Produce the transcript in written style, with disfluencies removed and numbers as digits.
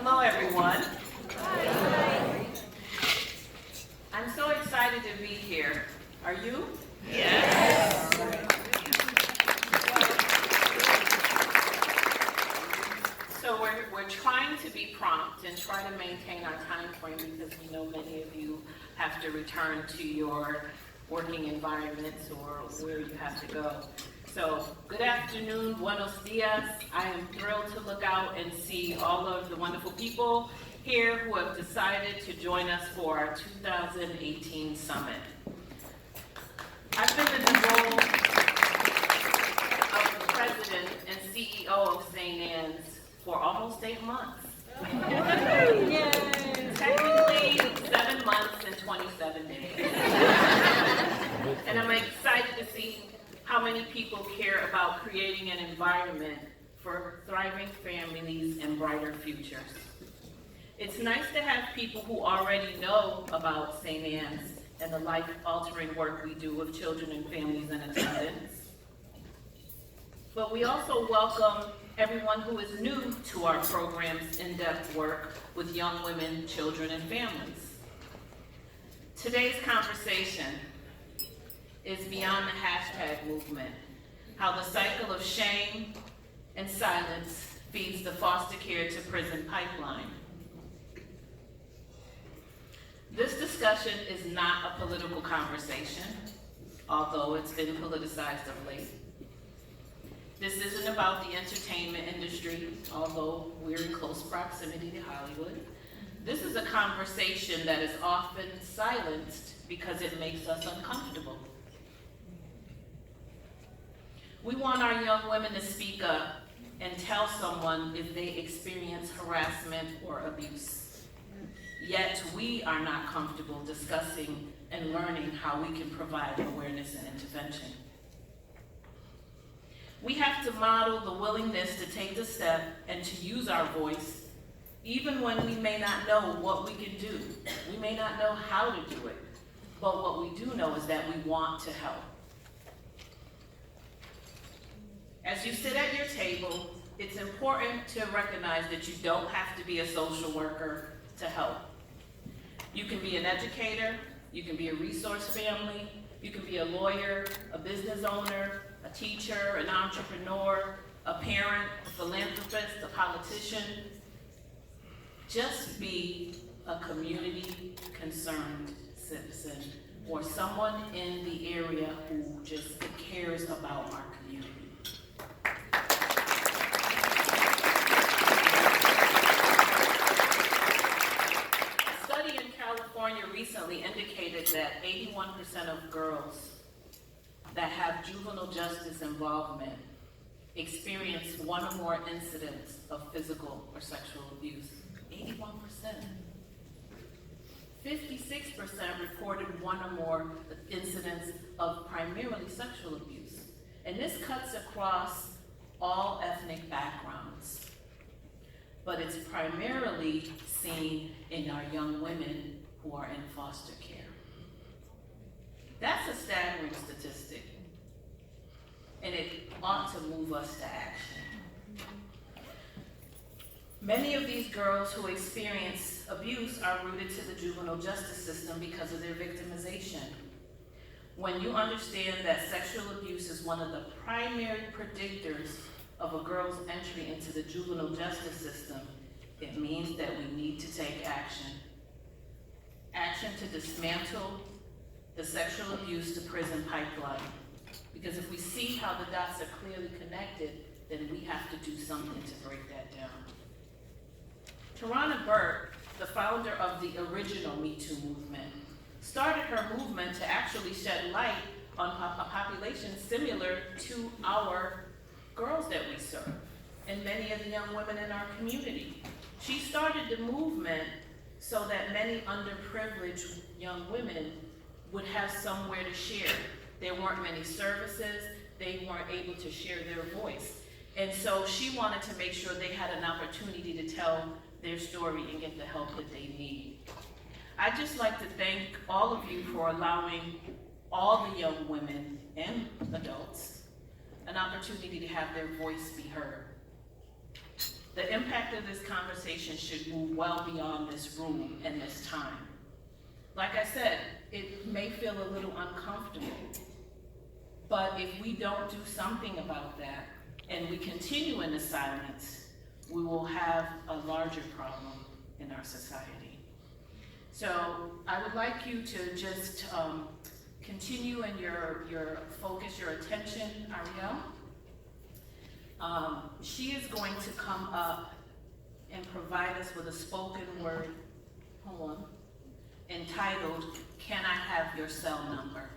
Hello, everyone. Hi. I'm so excited to be here. Are you? Yes. So we're trying to be prompt and try to maintain our time frame because we know many of you have to return to your working environments or where you have to go. So, good afternoon, buenos dias. I am thrilled to look out and see all of the wonderful people here who have decided to join us for our 2018 summit. I've been in the role of the president and CEO of St. Anne's for almost 8 months. Technically 7 months and 27 days. And I'm excited to see how many people care about creating an environment for thriving families and brighter futures. It's nice to have people who already know about St. Anne's and the life-altering work we do with children and families in attendance. But we also welcome everyone who is new to our program's in-depth work with young women, children, and families. Today's conversation is beyond the hashtag movement, how the cycle of shame and silence feeds the foster care to prison pipeline. This discussion is not a political conversation, although it's been politicized of late. This isn't about the entertainment industry, although we're in close proximity to Hollywood. This is a conversation that is often silenced because it makes us uncomfortable. We want our young women to speak up and tell someone if they experience harassment or abuse. Yet we are not comfortable discussing and learning how we can provide awareness and intervention. We have to model the willingness to take the step and to use our voice, even when we may not know what we can do. We may not know how to do it, but what we do know is that we want to help. As you sit at your table, it's important to recognize that you don't have to be a social worker to help. You can be an educator, you can be a resource family, you can be a lawyer, a business owner, a teacher, an entrepreneur, a parent, a philanthropist, a politician. Just be a community concerned citizen or someone in the area who just cares about our community. A study in California recently indicated that 81% of girls that have juvenile justice involvement experience one or more incidents of physical or sexual abuse. 81%. 56% reported one or more incidents of primarily sexual abuse. And this cuts across all ethnic backgrounds. But it's primarily seen in our young women who are in foster care. That's a staggering statistic, and it ought to move us to action. Many of these girls who experience abuse are rooted to the juvenile justice system because of their victimization. When you understand that sexual abuse is one of the primary predictors of a girl's entry into the juvenile justice system, it means that we need to take action. Action to dismantle the sexual abuse to prison pipeline. Because if we see how the dots are clearly connected, then we have to do something to break that down. Tarana Burke, the founder of the original Me Too movement, started her movement to actually shed light on a population similar to our girls that we serve and many of the young women in our community. She started the movement so that many underprivileged young women would have somewhere to share. There weren't many services, they weren't able to share their voice. And so she wanted to make sure they had an opportunity to tell their story and get the help that they need. I'd just like to thank all of you for allowing all the young women and adults an opportunity to have their voice be heard. The impact of this conversation should move well beyond this room and this time. Like I said, it may feel a little uncomfortable, but if we don't do something about that and we continue in the silence, we will have a larger problem in our society. So I would like you to just continue in your focus, your attention, Ariel. She is going to come up and provide us with a spoken word poem entitled, "Can I Have Your Cell Number?"